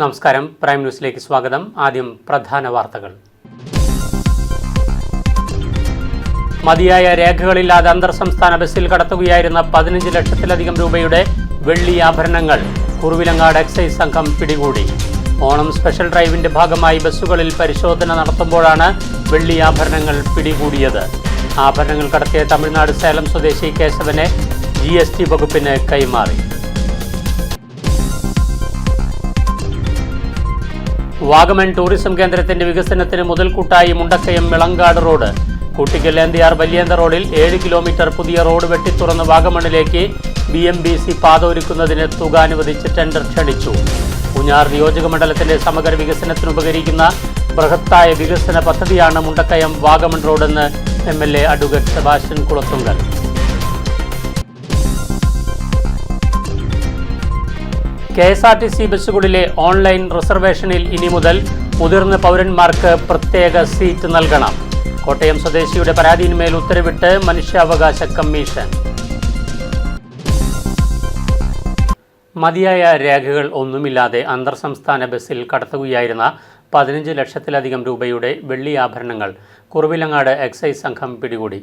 നമസ്കാരം, പ്രൈം ന്യൂസിലേക്ക് സ്വാഗതം. ആദ്യം പ്രധാന വാർത്തകൾ. മതിയായ രേഖകളില്ലാതെ അന്തർ സംസ്ഥാന ബസ്സിൽ കടത്തുകയായിരുന്ന 15 ലക്ഷത്തിലധികം രൂപയുടെ വെള്ളി ആഭരണങ്ങൾ കുറുവിലങ്ങാട് എക്സൈസ് സംഘം പിടികൂടി. ഓണം സ്പെഷ്യൽ ഡ്രൈവിന്റെ ഭാഗമായി ബസ്സുകളിൽ പരിശോധന നടത്തുമ്പോഴാണ് വെള്ളി ആഭരണങ്ങൾ പിടികൂടിയത്. ആഭരണങ്ങൾ കടത്തിയ തമിഴ്നാട് സേലം സ്വദേശി കേശവനെ GST വകുപ്പിന് കൈമാറി. വാഗമൺ ടൂറിസം കേന്ദ്രത്തിന്റെ വികസനത്തിന് മുതൽക്കൂട്ടായി മുണ്ടക്കയം മിളങ്കാട് റോഡ്. കുട്ടിക്കൽ NDR വലിയന്ത റോഡിൽ 7 കിലോമീറ്റർ പുതിയ റോഡ് വെട്ടിത്തുറന്ന് വാഗമണിലേക്ക് BMBC പാത ഒരുക്കുന്നതിന് തുക അനുവദിച്ച് ടെൻഡർ ക്ഷണിച്ചു. പൂഞ്ഞാർ നിയോജക മണ്ഡലത്തിന്റെ സമഗ്ര വികസനത്തിന് ഉപകരിക്കുന്ന ബൃഹത്തായ വികസന പദ്ധതിയാണ് മുണ്ടക്കയം വാഗമൺ റോഡെന്ന് MLA advocate Sebastian Kulathungal. KSRTC ബസ്സുകളിലെ ഓൺലൈൻ റിസർവേഷനിൽ ഇനി മുതൽ മുതിർന്ന പൗരന്മാർക്ക് പ്രത്യേക സീറ്റ് നൽകണം. കോട്ടയം സ്വദേശിയുടെ പരാതിയിന്മേൽ ഉത്തരവിട്ട് മനുഷ്യാവകാശ കമ്മീഷൻ. മതിയായ രേഖകൾ ഒന്നുമില്ലാതെ അന്തർ സംസ്ഥാന ബസ്സിൽ കടത്തുകയായിരുന്ന 15 ലക്ഷത്തിലധികം രൂപയുടെ വെള്ളി ആഭരണങ്ങൾ കുറുവിലങ്ങാട് എക്സൈസ് സംഘം പിടികൂടി.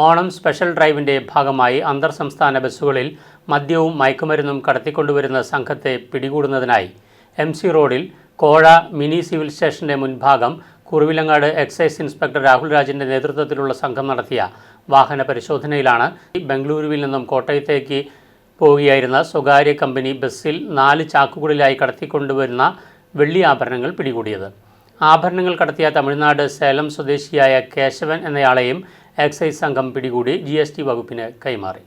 ഓണം സ്പെഷ്യൽ ഡ്രൈവിന്റെ ഭാഗമായി അന്തർ സംസ്ഥാന ബസ്സുകളിൽ മദ്യവും മയക്കുമരുന്നും കടത്തിക്കൊണ്ടുവരുന്ന സംഘത്തെ പിടികൂടുന്നതിനായി MC റോഡിൽ കോഴ മിനി സിവിൽ സ്റ്റേഷന്റെ മുൻഭാഗം കുറുവിലങ്ങാട് എക്സൈസ് ഇൻസ്പെക്ടർ രാഹുൽ രാജിന്റെ നേതൃത്വത്തിലുള്ള സംഘം നടത്തിയ വാഹന പരിശോധനയിലാണ് ബംഗളൂരുവിൽ നിന്നും കോട്ടയത്തേക്ക് പോവുകയായിരുന്ന സ്വകാര്യ കമ്പനി ബസ്സിൽ 4 ചാക്കുകളിലായി കടത്തിക്കൊണ്ടുവരുന്ന വെള്ളി ആഭരണങ്ങൾ പിടികൂടിയത്. ആഭരണങ്ങൾ കടത്തിയ തമിഴ്നാട് സേലം സ്വദേശിയായ കേശവൻ എന്നയാളെയും എക്സൈസ് സംഘം പിടികൂടി GST വകുപ്പിന് കൈമാറി.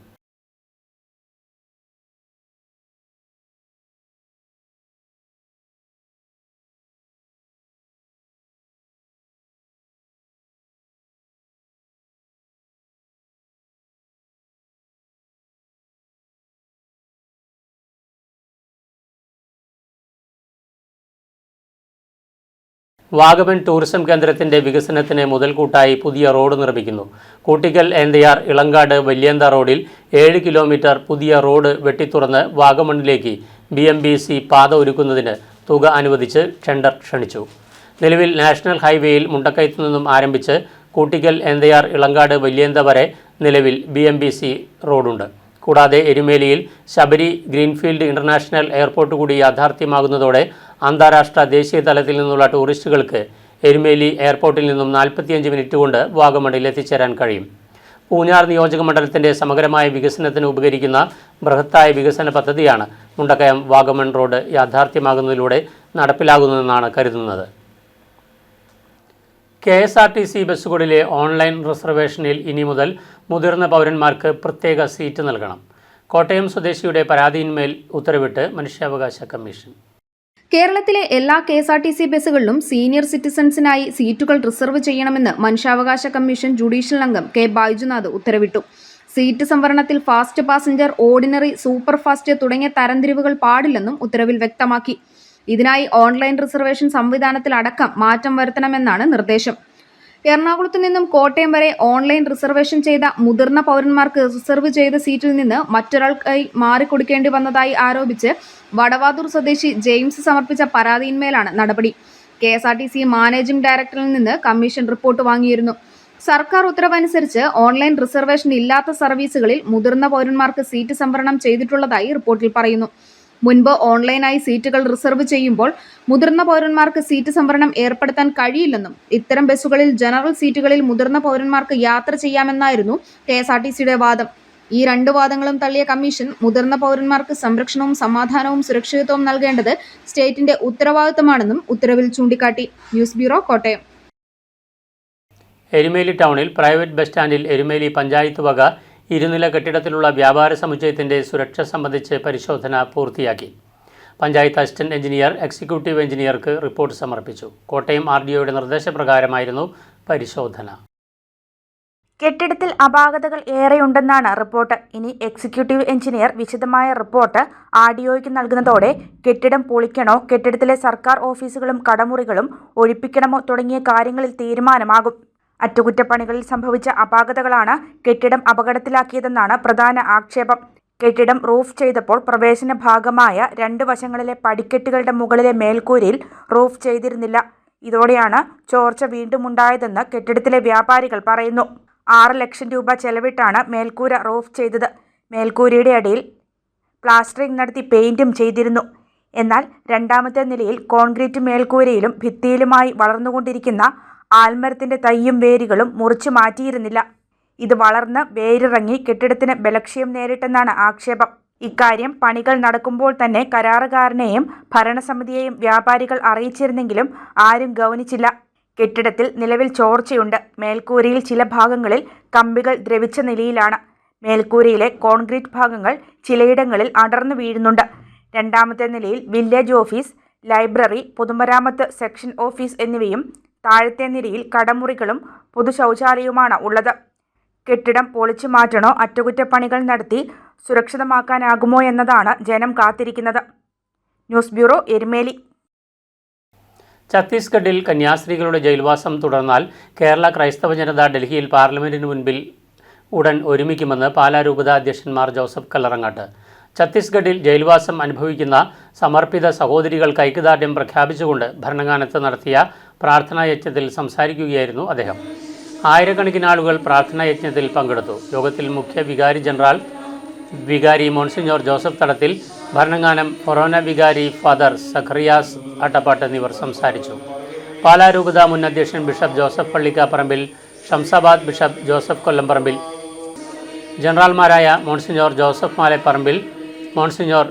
വാഗമൺ ടൂറിസം കേന്ദ്രത്തിന്റെ വികസനത്തിന് മുതൽക്കൂട്ടായി പുതിയ റോഡ് നിർമ്മിക്കുന്നു. കൂട്ടിക്കൽ NDR ഇളങ്കാട് വലിയന്ത റോഡിൽ 7 കിലോമീറ്റർ പുതിയ റോഡ് വെട്ടിത്തുറന്ന് വാഗമണിലേക്ക് BMBC പാത ഒരുക്കുന്നതിന് തുക അനുവദിച്ച് ടെൻഡർ ക്ഷണിച്ചു. നിലവിൽ നാഷണൽ ഹൈവേയിൽ മുണ്ടക്കയത്തു നിന്നും ആരംഭിച്ച് കൂട്ടിക്കൽ NDR ഇളങ്കാട് വലിയന്ത വരെ നിലവിൽ BMBC റോഡുണ്ട്. കൂടാതെ എരുമേലിയിൽ ശബരി ഗ്രീൻഫീൽഡ് ഇന്റർനാഷണൽ എയർപോർട്ട് കൂടി യാഥാർത്ഥ്യമാകുന്നതോടെ അന്താരാഷ്ട്ര ദേശീയ തലത്തിൽ നിന്നുള്ള ടൂറിസ്റ്റുകൾക്ക് എരുമേലി എയർപോർട്ടിൽ നിന്നും 45 മിനിറ്റ് കൊണ്ട് വാഗമണിൽ എത്തിച്ചേരാൻ കഴിയും. പൂഞ്ഞാർ നിയോജക മണ്ഡലത്തിന്റെ സമഗ്രമായ വികസനത്തിന് ഉപകരിക്കുന്ന ബൃഹത്തായ വികസന പദ്ധതിയാണ് മുണ്ടക്കയം വാഗമൺ റോഡ് യാഥാർത്ഥ്യമാകുന്നതിലൂടെ നടപ്പിലാകുന്നതെന്നാണ് കരുതുന്നത്. KSRTC ബസ്സുകളിലെ ഓൺലൈൻ റിസർവേഷനിൽ ഇനി മുതൽ മുതിർന്ന പൗരന്മാർക്ക് പ്രത്യേക സീറ്റ് നൽകണം. കോട്ടയം സ്വദേശിയുടെ പരാതിയിന്മേൽ ഉത്തരവിട്ട് മനുഷ്യാവകാശ കമ്മീഷൻ. കേരളത്തിലെ എല്ലാ KSRTC ബസ്സുകളിലും സീനിയർ സിറ്റിസൺസിനായി സീറ്റുകൾ റിസർവ് ചെയ്യണമെന്ന് മനുഷ്യാവകാശ കമ്മീഷൻ ജുഡീഷ്യൽ അംഗം K. ബൈജുനാഥ് ഉത്തരവിട്ടു. സീറ്റ് സംവരണത്തിൽ fast passenger, ordinary, super fast തുടങ്ങിയ തരംതിരിവുകൾ പാടില്ലെന്നും ഉത്തരവിൽ വ്യക്തമാക്കി. ഇതിനായി ഓൺലൈൻ റിസർവേഷൻ സംവിധാനത്തിൽ അടക്കം മാറ്റം വരുത്തണമെന്നാണ് നിർദ്ദേശം. എറണാകുളത്ത് നിന്നും കോട്ടയം വരെ ഓൺലൈൻ റിസർവേഷൻ ചെയ്ത മുതിർന്ന പൗരന്മാർക്ക് റിസർവ് ചെയ്ത സീറ്റിൽ നിന്ന് മറ്റൊരാൾക്കായി മാറിക്കൊടുക്കേണ്ടി വന്നതായി ആരോപിച്ച് വടവാതൂർ സ്വദേശി ജെയിംസ് സമർപ്പിച്ച പരാതിയിന്മേലാണ് നടപടി. KSRTC മാനേജിംഗ് ഡയറക്ടറിൽ നിന്ന് കമ്മീഷൻ റിപ്പോർട്ട് വാങ്ങിയിരുന്നു. സർക്കാർ ഉത്തരവനുസരിച്ച് ഓൺലൈൻ റിസർവേഷൻ ഇല്ലാത്ത സർവീസുകളിൽ മുതിർന്ന പൗരന്മാർക്ക് സീറ്റ് സംവരണം ചെയ്തിട്ടുള്ളതായി റിപ്പോർട്ടിൽ പറയുന്നു. മുൻപ് ഓൺലൈനായി സീറ്റുകൾ റിസർവ് ചെയ്യുമ്പോൾ മുതിർന്ന പൗരന്മാർക്ക് സീറ്റ് സംവരണം ഏർപ്പെടുത്താൻ കഴിയില്ലെന്നും ഇത്തരം ബസ്സുകളിൽ ജനറൽ സീറ്റുകളിൽ മുതിർന്ന പൗരന്മാർക്ക് യാത്ര ചെയ്യാമെന്നായിരുന്നു KSRTCയുടെ വാദം. ഈ 2 വാദങ്ങളും തള്ളിയ കമ്മീഷൻ മുതിർന്ന പൗരന്മാർക്ക് സംരക്ഷണവും സമാധാനവും സുരക്ഷിതത്വവും നൽകേണ്ടത് സ്റ്റേറ്റിന്റെ ഉത്തരവാദിത്തമാണെന്നും ഉത്തരവിൽ ചൂണ്ടിക്കാട്ടി. News bureau, Kottayam. എരുമേലി ടൗണിൽ പ്രൈവറ്റ് ബസ് സ്റ്റാൻഡിൽ എരുമേലി പഞ്ചായത്ത് വക 2 നില കെട്ടിടത്തിലുള്ള വ്യാപാര സമുച്ചയത്തിന്റെ സുരക്ഷ സംബന്ധിച്ച് പരിശോധന പൂർത്തിയാക്കി. പഞ്ചായത്ത് അസിസ്റ്റന്റ് എഞ്ചിനീയർ എക്സിക്യൂട്ടീവ് എഞ്ചിനീയർക്ക് റിപ്പോർട്ട് സമർപ്പിച്ചു. കോട്ടയം RDOയുടെ നിർദ്ദേശപ്രകാരമായിരുന്നു പരിശോധന. കെട്ടിടത്തിൽ അപാകതകൾ ഏറെയുണ്ടെന്നാണ് റിപ്പോർട്ട്. ഇനി എക്സിക്യൂട്ടീവ് എഞ്ചിനീയർ വിശദമായ റിപ്പോർട്ട് RDOയ്ക്ക് നൽകുന്നതോടെ കെട്ടിടം പൊളിക്കണോ, കെട്ടിടത്തിലെ സർക്കാർ ഓഫീസുകളും കടമുറികളും ഒഴിപ്പിക്കണമോ തുടങ്ങിയ കാര്യങ്ങളിൽ തീരുമാനമാകും. അറ്റകുറ്റപ്പണികളിൽ സംഭവിച്ച അപാകതകളാണ് കെട്ടിടം അപകടത്തിലാക്കിയതെന്നാണ് പ്രധാന ആക്ഷേപം. കെട്ടിടം റൂഫ് ചെയ്തപ്പോൾ പ്രവേശന ഭാഗമായ 2 വശങ്ങളിലെ പടിക്കെട്ടുകളുടെ മുകളിലെ മേൽക്കൂരയിൽ റൂഫ് ചെയ്തിരുന്നില്ല. ഇതോടെയാണ് ചോർച്ച വീണ്ടും ഉണ്ടായതെന്ന് കെട്ടിടത്തിലെ വ്യാപാരികൾ പറയുന്നു. 6 ലക്ഷം രൂപ ചെലവിട്ടാണ് മേൽക്കൂര റൂഫ് ചെയ്തത്. മേൽക്കൂരയുടെ അടിയിൽ പ്ലാസ്റ്ററിംഗ് നടത്തി പെയിന്റും ചെയ്തിരുന്നു. എന്നാൽ 2ാമത്തെ നിലയിൽ കോൺക്രീറ്റ് മേൽക്കൂരയിലും ഭിത്തിയിലുമായി വളർന്നുകൊണ്ടിരിക്കുന്ന ആൽമരത്തിന്റെ തൈയും വേരുകളും മുറിച്ചു മാറ്റിയിരുന്നില്ല. ഇത് വളർന്ന് വേരിറങ്ങി കെട്ടിടത്തിന് ബലക്ഷയം നേരിട്ടെന്നാണ് ആക്ഷേപം. ഇക്കാര്യം പണികൾ നടക്കുമ്പോൾ തന്നെ കരാറുകാരനെയും ഭരണസമിതിയെയും വ്യാപാരികൾ അറിയിച്ചിരുന്നെങ്കിലും ആരും ഗൗനിച്ചില്ല. കെട്ടിടത്തിൽ നിലവിൽ ചോർച്ചയുണ്ട്. മേൽക്കൂരയിൽ ചില ഭാഗങ്ങളിൽ കമ്പികൾ ദ്രവിച്ച നിലയിലാണ്. മേൽക്കൂരയിലെ കോൺക്രീറ്റ് ഭാഗങ്ങൾ ചിലയിടങ്ങളിൽ അടർന്നു വീഴുന്നുണ്ട്. 2ാമത്തെ നിലയിൽ വില്ലേജ് ഓഫീസ്, ലൈബ്രറി, പൊതുമരാമത്ത് സെക്ഷൻ ഓഫീസ് എന്നിവയും താഴത്തെ നിലയിൽ കടമുറികളും പൊതു ശൗചാലയവുമാണ് ഉള്ളത്. കെട്ടിടം പൊളിച്ചു മാറ്റണോ അറ്റകുറ്റപ്പണികൾ നടത്തി സുരക്ഷിതമാക്കാനാകുമോ എന്നതാണ് ജനം കാത്തിരിക്കുന്നത്. News bureau, Erumeli. ഛത്തീസ്ഗഡിൽ കന്യാസ്ത്രീകളുടെ ജയിൽവാസം തുടർന്നാൽ കേരള ക്രൈസ്തവ ജനത ഡൽഹിയിൽ പാർലമെന്റിന് മുൻപിൽ ഉടൻ ഒരുമിക്കുമെന്ന് പാലാ രൂപത അധ്യക്ഷൻ മാർ ജോസഫ് കല്ലറങ്ങാട്ട്. ഛത്തീസ്ഗഡിൽ ജയിൽവാസം അനുഭവിക്കുന്ന സമർപ്പിത സഹോദരികൾക്ക് ഐക്യദാർഢ്യം പ്രഖ്യാപിച്ചുകൊണ്ട് ഭരണങ്ങാനത്ത് നടത്തിയ പ്രാർത്ഥനായജ്ഞത്തിൽ സംസാരിക്കുകയായിരുന്നു അദ്ദേഹം. ആയിരക്കണക്കിന് ആളുകൾ പ്രാർത്ഥനായജ്ഞത്തിൽ പങ്കെടുത്തു. യോഗത്തിൽ മുഖ്യ വികാരി ജനറൽ വികാരി മോൺസിഞ്ഞോർ ജോസഫ് തടത്തിൽ, ഭരണങ്ങാനം ഫൊറോന വികാരി ഫാദർ സഖറിയാസ് അട്ടപ്പാട്ട് എന്നിവർ സംസാരിച്ചു. പാലാ രൂപത മുൻ അധ്യക്ഷൻ ബിഷപ്പ് ജോസഫ് പള്ളിക്കാപ്പറമ്പിൽ, ഷംസാബാദ് ബിഷപ്പ് ജോസഫ് കൊല്ലംപറമ്പിൽ, ജനറൽമാരായ monsignor Joseph Maleparambil, monsignor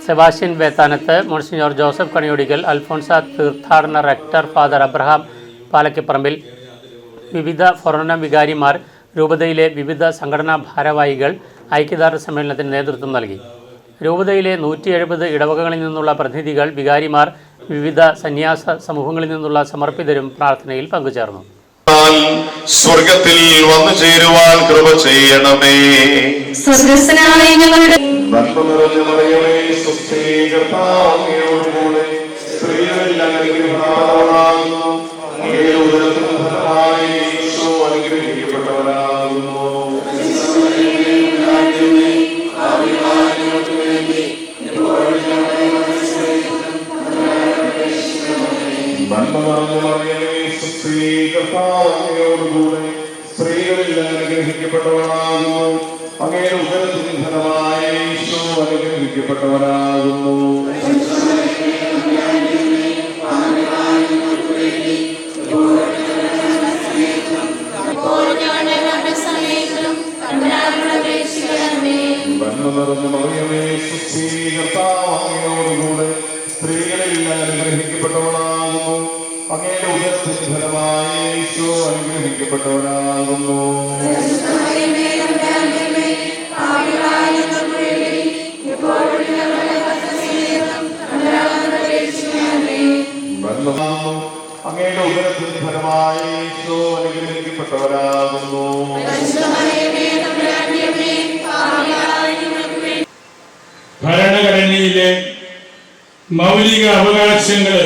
Sebastian Vettanath, monsignor Joseph Kaniyodickal, Alphonsa തീർത്ഥാടന റെക്ടർ ഫാദർ അബ്രഹാം പാലക്കിപ്പറമ്പിൽ, വിവിധ ഫൊറോന വികാരിമാർ, രൂപതയിലെ വിവിധ സംഘടനാ ഭാരവാഹികൾ ഐക്യദാർഢ്യ സമ്മേളനത്തിന് നേതൃത്വം നൽകി. രൂപതയിലെ 170 ഇടവകകളിൽ നിന്നുള്ള പ്രതിനിധികൾ, വികാരിമാർ, വിവിധ സന്യാസ സമൂഹങ്ങളിൽ നിന്നുള്ള സമർപ്പിതരും പ്രാർത്ഥനയിൽ പങ്കുചേർന്നു. സ്വർഗത്തിൽ വന്നു ചേരുവാൻ കൃപ ചെയ്യണമേ. സ്വർഗസ്ഥനായ ഞങ്ങളുടെ സ്ത്രീകളിൽ അനുഗ്രഹിക്കപ്പെട്ടവനാകുന്നു. അങ്ങയുടെ ഉദരത്തിൻ ഫലമായ ഈശോ അനുഗ്രഹിക്കപ്പെട്ടവനാകുന്നു. കർത്താവോടുകൂടെ സ്ത്രീകളിൽ അനുഗ്രഹിക്കപ്പെട്ടവനാകുന്നു. അങ്ങയുടെ ഉദരത്തിൻ ഫലമായ ഈശോ അനുഗ്രഹിക്കപ്പെട്ടവനാകുന്നു. അങ്ങയുടെ ഉദരത്തിൻ ഫലമായ ഈശോ അനുഗ്രഹിക്കപ്പെട്ടവനാകുന്നു. ഭരണഘടനയിലെ മൗലിക അവകാശങ്ങൾ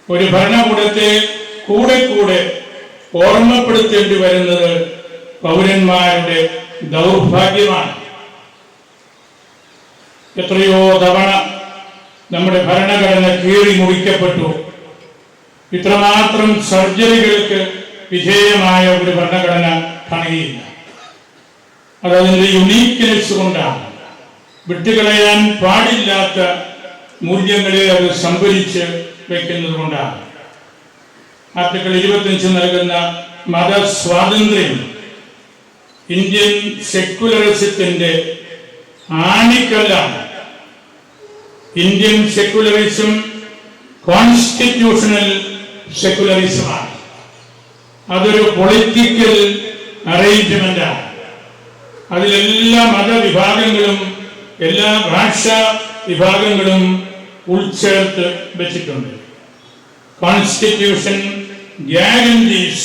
ഒരു ഭരണകൂടത്തെ കൂടെ കൂടെ ഓർമ്മപ്പെടുത്തേണ്ടി വരുന്നത് പൗരന്മാരുടെ ദൗർഭാഗ്യമാണ്. എത്രയോ തവണ നമ്മുടെ ഭരണഘടന കീറി മുറിക്കപ്പെട്ടു. ഇത്രമാത്രം സർജറികൾക്ക് വിധേയമായ ഒരു ഭരണഘടന കാണുകയില്ല. അതതിൻ്റെ യുണീക്ക്നെസ് കൊണ്ടാണ്. വിട്ടുകളയാൻ പാടില്ലാത്ത മൂല്യങ്ങളെ അത് സംഭരിച്ച് വയ്ക്കുന്നത് കൊണ്ടാണ്. ആർട്ടിക്കിൾ 25 നൽകുന്ന മതസ്വാതന്ത്ര്യം ഇന്ത്യൻ സെക്യുലറിസത്തിന്റെ ആണിക്കല്ലാണ്. ഇന്ത്യൻ സെക്യുലറിസം കോൺസ്റ്റിറ്റ്യൂഷണൽ സെക്യുലറിസമാണ്. അതൊരു പൊളിറ്റിക്കൽ അറേഞ്ച്മെന്റാണ്. അതിലെല്ലാ മതവിഭാഗങ്ങളും എല്ലാ ഭാഷാ വിഭാഗങ്ങളും ഉൾച്ചേർത്ത് വെച്ചിട്ടുണ്ട്. Constitution guarantees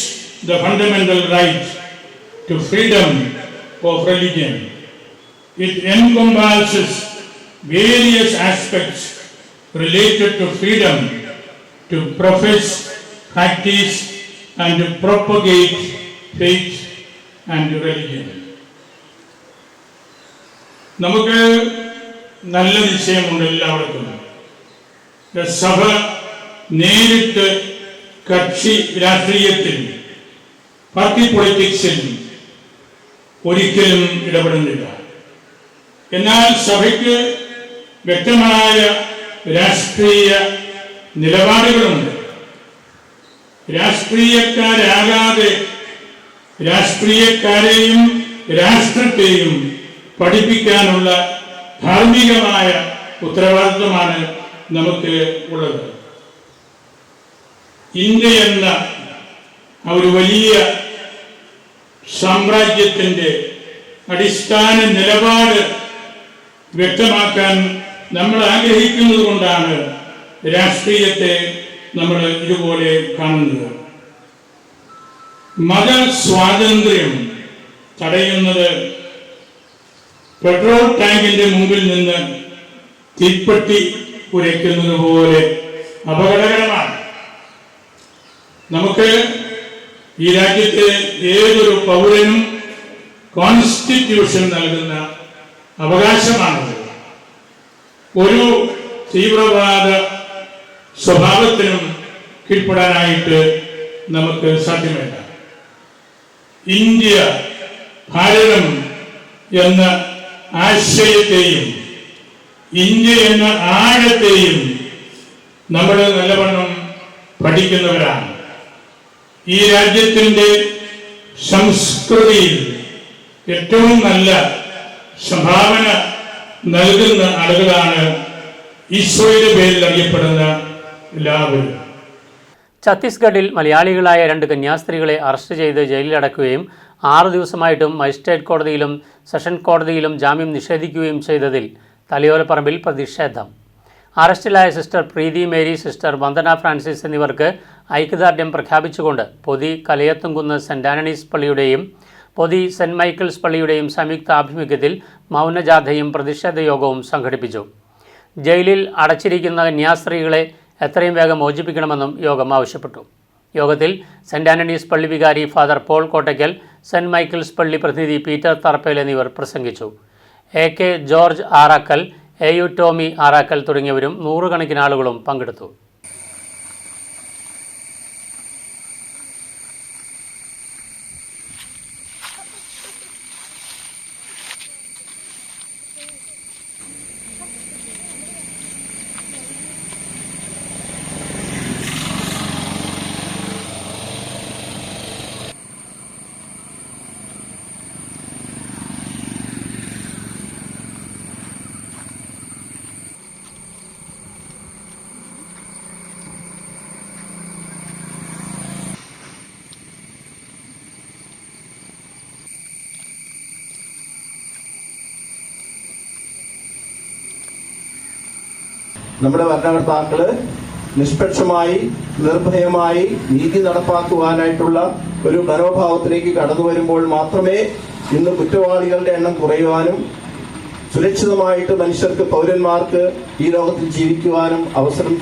the fundamental right to freedom of religion. It encompasses various aspects related to freedom to profess, practice and to propagate faith and religion. നമുക്ക് നല്ല നിശ്ചയമുണ്ട് എല്ലാവർക്കും. സഭ നേരിട്ട് കക്ഷി രാഷ്ട്രീയത്തിൽ, പാർട്ടി പൊളിറ്റിക്സിൽ ഒരിക്കലും ഇടപെടുന്നില്ല. എന്നാൽ സഭയ്ക്ക് വ്യക്തമായ രാഷ്ട്രീയ നിലപാടുകളുണ്ട്. രാഷ്ട്രീയക്കാരാകാതെ രാഷ്ട്രീയക്കാരെയും രാഷ്ട്രത്തെയും പഠിപ്പിക്കാനുള്ള ധാർമ്മികമായ ഉത്തരവാദിത്വമാണ് നമുക്ക് ഉള്ളത്. ഇന്ത്യ എന്ന ഒരു വലിയ സാമ്രാജ്യത്തിൻ്റെ അടിസ്ഥാന നിലപാട് വ്യക്തമാക്കാൻ നമ്മൾ ആഗ്രഹിക്കുന്നത് കൊണ്ടാണ് രാഷ്ട്രീയത്തെ നമ്മൾ ഇതുപോലെ കാണുന്നത്. മതസ്വാതന്ത്ര്യം തടയുന്നത് പെട്രോൾ ടാങ്കിന്റെ മുമ്പിൽ നിന്ന് തീപ്പെട്ടി ഉരയ്ക്കുന്നത് പോലെ അപകടകരമാണ്. നമുക്ക് ഈ രാജ്യത്തെ ഏതൊരു പൗരനും കോൺസ്റ്റിറ്റ്യൂഷൻ നൽകുന്ന അവകാശമാണത്. ഒരു തീവ്രവാദ സ്വഭാവത്തിനും കീഴ്പ്പെടാനായിട്ട് നമുക്ക് സാധ്യമല്ല. ഇന്ത്യ, ഭാരതം എന്ന ആശയത്തെയും ഇന്ത്യ എന്ന ആഴത്തെയും നമ്മൾ നല്ലവണ്ണം പഠിക്കുന്നവരാണ്. ഈ രാജ്യത്തിൻ്റെ സംസ്കൃതിയിൽ ഏറ്റവും നല്ല സംഭാവന നൽകുന്ന ആളുകളാണ് ഈശോയുടെ പേരിൽ അറിയപ്പെടുന്ന എല്ലാവരും. ഛത്തീസ്ഗഡിൽ മലയാളികളായ 2 കന്യാസ്ത്രീകളെ അറസ്റ്റ് ചെയ്ത് ജയിലിലടക്കുകയും 6 ദിവസമായിട്ടും മജിസ്ട്രേറ്റ് കോടതിയിലും സെഷൻ കോടതിയിലും ജാമ്യം നിഷേധിക്കുകയും ചെയ്തതിൽ തലയോലപ്പറമ്പിൽ പ്രതിഷേധം. അറസ്റ്റിലായ സിസ്റ്റർ പ്രീതി മേരി, സിസ്റ്റർ വന്ദന ഫ്രാൻസിസ് എന്നിവർക്ക് ഐക്യദാർഢ്യം പ്രഖ്യാപിച്ചുകൊണ്ട് പൊതി കലയത്തുംകുന്ന് സെൻറ് ആന്റണീസ് പള്ളിയുടെയും പൊതി സെൻറ് മൈക്കിൾസ് പള്ളിയുടെയും സംയുക്ത ആഭിമുഖ്യത്തിൽ മൗനജാഥയും പ്രതിഷേധ യോഗവും സംഘടിപ്പിച്ചു. ജയിലിൽ അടച്ചിരിക്കുന്ന കന്യാസ്ത്രീകളെ എത്രയും വേഗം മോചിപ്പിക്കണമെന്നും യോഗം ആവശ്യപ്പെട്ടു. യോഗത്തിൽ സെൻറ് ആന്റണീസ് പള്ളി വികാരി Father Paul Kottakkal, Saint Michael's പള്ളി പ്രതിനിധി പീറ്റർ തറപ്പേൽ എന്നിവർ പ്രസംഗിച്ചു. AK George Arakkal, AU Tommy Arakkal തുടങ്ങിയവരും 100 കണക്കിന് ആളുകളും പങ്കെടുത്തു. നമ്മുടെ ഭരണകർത്താക്കള് നിഷ്പക്ഷമായി നിർഭയമായി നീതി നടപ്പാക്കുവാനായിട്ടുള്ള ഒരു മനോഭാവത്തിലേക്ക് കടന്നു വരുമ്പോൾ മാത്രമേ ഇന്ന് കുറ്റവാളികളുടെ എണ്ണം കുറയുവാനും സുരക്ഷിതമായിട്ട് മനുഷ്യർക്ക്, പൗരന്മാർക്ക് ഈ ലോകത്തിൽ ജീവിക്കുവാനും അവസരം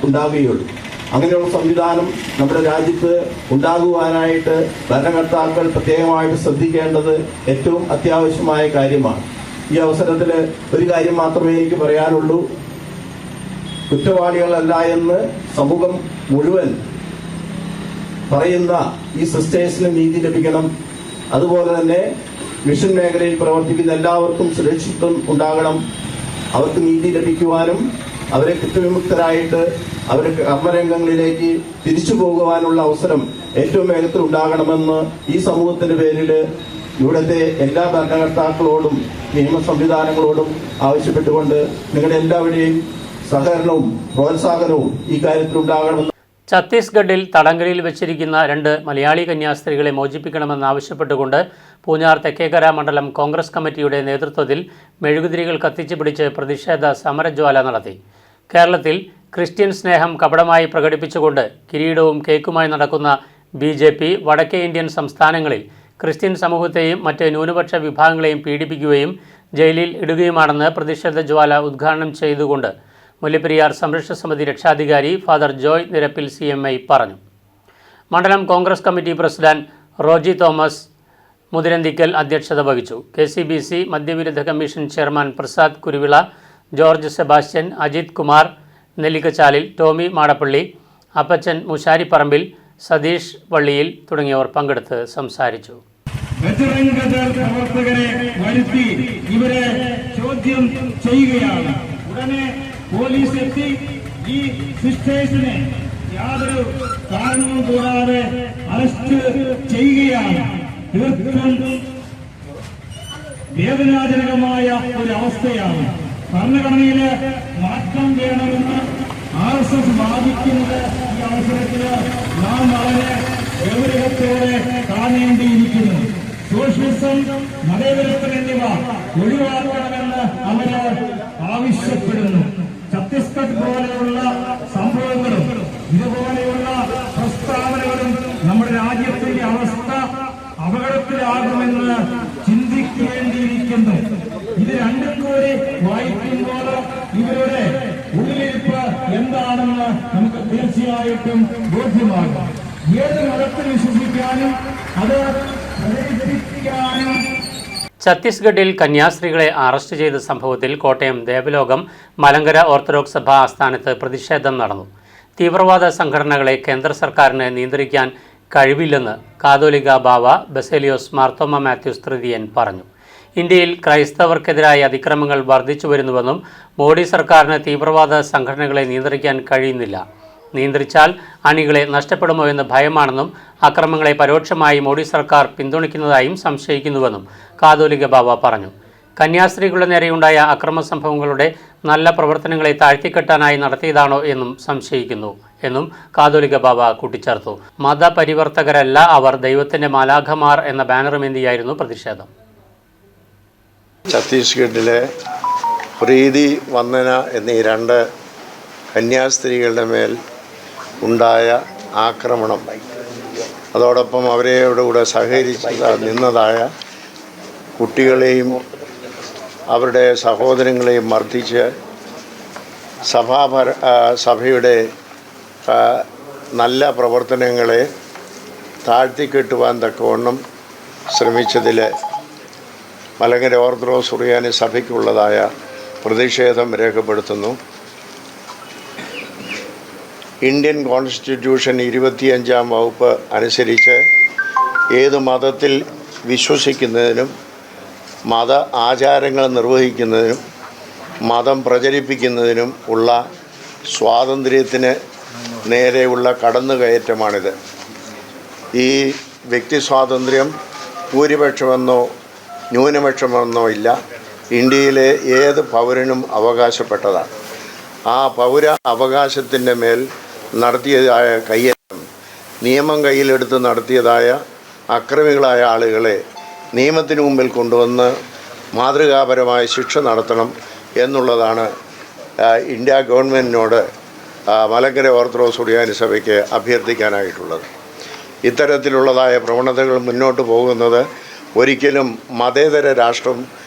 ഉണ്ടാകുകയുള്ളൂ. അങ്ങനെയുള്ള സംവിധാനം നമ്മുടെ രാജ്യത്ത് ഉണ്ടാകുവാനായിട്ട് ഭരണകർത്താക്കൾ പ്രത്യേകമായിട്ട് ശ്രദ്ധിക്കേണ്ടത് ഏറ്റവും അത്യാവശ്യമായ കാര്യമാണ്. ഈ അവസരത്തിൽ ഒരു കാര്യം മാത്രമേ എനിക്ക് പറയാനുള്ളൂ. കുറ്റവാളികളല്ല എന്ന് സമൂഹം മുഴുവൻ പറയുന്ന ഈ സിസ്റ്റേഴ്സിന് നീതി ലഭിക്കണം. അതുപോലെ തന്നെ മിഷൻ മേഖലയിൽ പ്രവർത്തിക്കുന്ന എല്ലാവർക്കും സുരക്ഷിതത്വം ഉണ്ടാകണം. അവർക്ക് നീതി ലഭിക്കുവാനും അവരെ കുറ്റവിമുക്തരായിട്ട് അവരെ കർമ്മരംഗങ്ങളിലേക്ക് തിരിച്ചു പോകുവാനുള്ള അവസരം ഏറ്റവും വേഗത്തിൽ ഉണ്ടാകണമെന്ന് ഈ സമൂഹത്തിന്റെ പേരിൽ ഇവിടുത്തെ എല്ലാ ഭരണകർത്താക്കളോടും നിയമ സംവിധാനങ്ങളോടും ആവശ്യപ്പെട്ടുകൊണ്ട് നിങ്ങളുടെ എല്ലാവരുടെയും സഹകരണവും പ്രോത്സാഹനവും ഈ കാര്യത്തിൽ ഉണ്ടാകണമെന്ന്. ഛത്തീസ്ഗഡിൽ തടങ്കലിൽ വെച്ചിരിക്കുന്ന 2 മലയാളി കന്യാസ്ത്രീകളെ മോചിപ്പിക്കണമെന്നാവശ്യപ്പെട്ടുകൊണ്ട് പൂഞ്ഞാർ തെക്കേക്കര മണ്ഡലം കോൺഗ്രസ് കമ്മിറ്റിയുടെ നേതൃത്വത്തിൽ മെഴുകുതിരികൾ കത്തിച്ചു പിടിച്ച് പ്രതിഷേധ സമരജ്വാല നടത്തി. കേരളത്തിൽ ക്രിസ്ത്യൻ സ്നേഹം കപടമായി പ്രകടിപ്പിച്ചുകൊണ്ട് കിരീടവും കേക്കുമായി നടക്കുന്ന BJP വടക്കേ ഇന്ത്യൻ സംസ്ഥാനങ്ങളിൽ ക്രിസ്ത്യൻ സമൂഹത്തെയും മറ്റ് ന്യൂനപക്ഷ വിഭാഗങ്ങളെയും പീഡിപ്പിക്കുകയും ജയിലിൽ ഇടുകയുമാണെന്ന് പ്രതിഷേധ ജ്വാല ഉദ്ഘാടനം ചെയ്തുകൊണ്ട് മുല്ലപ്പെരിയാർ സംരക്ഷണ സമിതി രക്ഷാധികാരി ഫാദർ ജോയ് നിരപ്പിൽ CMI പറഞ്ഞു. മണ്ഡലം കോൺഗ്രസ് കമ്മിറ്റി പ്രസിഡന്റ് റോജി തോമസ്, മുതിരന്തിക്കൽ അധ്യക്ഷത വഹിച്ചു. KCBC മദ്യവിരുദ്ധ കമ്മീഷൻ ചെയർമാൻ പ്രസാദ് കുരുവിള, ജോർജ് സെബാസ്റ്റ്യൻ, അജിത് കുമാർ നെല്ലിക്കച്ചാലിൽ, ടോമി മാടപ്പള്ളി, അപ്പച്ചൻ മുശാരിപ്പറമ്പിൽ, സതീഷ് വള്ളിയിൽ തുടങ്ങിയവർ പങ്കെടുത്ത് സംസാരിച്ചു. പ്രവർത്തകരെ വരുത്തി ഇവരെ ചോദ്യം ചെയ്യുകയാണ്. ഉടനെ പോലീസ് എത്തി ഈ സിസ്റ്റേഴ്സിനെ യാതൊരു കാരണവും കൂടാതെ അറസ്റ്റ് ചെയ്യുകയാണ്. തീർത്തും വേദനാജനകമായ ഒരു അവസ്ഥയാണ്. ഭരണഘടനയിലെ മാറ്റം വേണമെന്ന് RSS വാദിക്കുന്നത് ഈ അവസരത്തിൽ നാം വളരെ ഗൗരവത്തോടെ കാണേണ്ടിയിരിക്കുന്നു. സോഷ്യലിസം, മതേതരത്വം എന്നിവ ഒഴിവാക്കണമെന്ന് അവര് ആവശ്യപ്പെടുന്നു. ഛത്തീസ്ഗഡ് പോലെയുള്ള സംഭവങ്ങളും ഇതുപോലെയുള്ള പ്രസ്താവനകളും നമ്മുടെ രാജ്യത്തിന്റെ അവസ്ഥ അപകടത്തിലാകുമെന്ന് ചിന്തിക്കേണ്ടിയിരിക്കുന്നു. ഇത് രണ്ടും കൂടി വായിക്കുമ്പോൾ ഇവരുടെ ഉള്ളിലിരിപ്പ് എന്താണെന്ന് നമുക്ക് തീർച്ചയായിട്ടും ബോധ്യമാകും. ഏത് മതത്തിൽ വിശ്വസിക്കാനും അത് പ്രചരിപ്പിക്കാനും. ഛത്തീസ്ഗഡിൽ കന്യാസ്ത്രീകളെ അറസ്റ്റ് ചെയ്ത സംഭവത്തിൽ കോട്ടയം ദേവലോകം മലങ്കര ഓർത്തഡോക്സ് സഭ ആസ്ഥാനത്ത് പ്രതിഷേധം നടന്നു. തീവ്രവാദ സംഘടനകളെ കേന്ദ്ര സർക്കാരിന് നിയന്ത്രിക്കാൻ കഴിവില്ലെന്ന് കാതോലിക ബാവ ബസേലിയോസ് മാർത്തോമ മാത്യൂസ് തൃതീയൻ പറഞ്ഞു. ഇന്ത്യയിൽ ക്രൈസ്തവർക്കെതിരായ അതിക്രമങ്ങൾ വർദ്ധിച്ചു വരുന്നുവെന്നും മോഡി സർക്കാരിന് തീവ്രവാദ സംഘടനകളെ നിയന്ത്രിക്കാൻ കഴിയുന്നില്ല, നിയന്ത്രിച്ചാൽ അണികളെ നഷ്ടപ്പെടുമോ എന്ന ഭയമാണെന്നും അക്രമങ്ങളെ പരോക്ഷമായി മോഡി സർക്കാർ പിന്തുണയ്ക്കുന്നതായും സംശയിക്കുന്നുവെന്നും കാതോലിക ബാവ പറഞ്ഞു. കന്യാസ്ത്രീകളുടെ നേരെയുണ്ടായ അക്രമ സംഭവങ്ങളുടെ നല്ല പ്രവർത്തനങ്ങളെ താഴ്ത്തിക്കെട്ടാനായി നടത്തിയതാണോ എന്നും സംശയിക്കുന്നു എന്നും കാതോലിക ബാവ കൂട്ടിച്ചേർത്തു. മതപരിവർത്തകരല്ല അവർ, ദൈവത്തിൻ്റെ മാലാഖമാർ എന്ന ബാനറുമേന്തിയായിരുന്നു പ്രതിഷേധം. ഛത്തീസ്ഗഡിലെ പ്രീതി, വന്ദന എന്നീ 2 കന്യാസ്ത്രീകളുടെ മേൽ ഉണ്ടായ ആക്രമണം, അതോടൊപ്പം അവരോടുകൂടെ സഹകരിച്ച് നിന്നതായ കുട്ടികളെയും അവരുടെ സഹോദരങ്ങളെയും മർദ്ദിച്ച് സഭയുടെ നല്ല പ്രവർത്തനങ്ങളെ താഴ്ത്തിക്കെട്ടുവാൻ തക്കവണ്ണം ശ്രമിച്ചതിൽ മലങ്കര ഓർത്തഡോക്സ് സുറിയാനി സഭയ്ക്കുള്ളതായ പ്രതിഷേധം രേഖപ്പെടുത്തുന്നു. ഇന്ത്യൻ കോൺസ്റ്റിറ്റ്യൂഷൻ 25-ാം വകുപ്പ് അനുസരിച്ച് ഏത് മതത്തിൽ വിശ്വസിക്കുന്നതിനും മത ആചാരങ്ങൾ നിർവഹിക്കുന്നതിനും മതം പ്രചരിപ്പിക്കുന്നതിനും ഉള്ള സ്വാതന്ത്ര്യത്തിന് നേരെയുള്ള കടന്നുകയറ്റമാണിത്. ഈ വ്യക്തി സ്വാതന്ത്ര്യം ഭൂരിപക്ഷമെന്നോ ന്യൂനപക്ഷമെന്നോ ഇല്ല, ഇന്ത്യയിലെ ഏത് പൗരനും അവകാശപ്പെട്ടതാണ്. ആ പൗര അവകാശത്തിൻ്റെ മേൽ നടത്തിയതായ കയ്യേറ്റം, നിയമം കയ്യിലെടുത്ത് നടത്തിയതായ അക്രമികളായ ആളുകളെ നിയമത്തിന് മുമ്പിൽ കൊണ്ടുവന്ന് മാതൃകാപരമായ ശിക്ഷ നടത്തണം എന്നുള്ളതാണ് ഇന്ത്യ ഗവൺമെൻറ്റിനോട് മലങ്കര ഓർത്തഡോക്സ് സുറിയാനി സഭയ്ക്ക് അഭ്യർത്ഥിക്കാനായിട്ടുള്ളത്. ഇത്തരത്തിലുള്ളതായ പ്രവണതകൾ മുന്നോട്ട് പോകുന്നത് ഒരിക്കലും മതേതര രാഷ്ട്രം,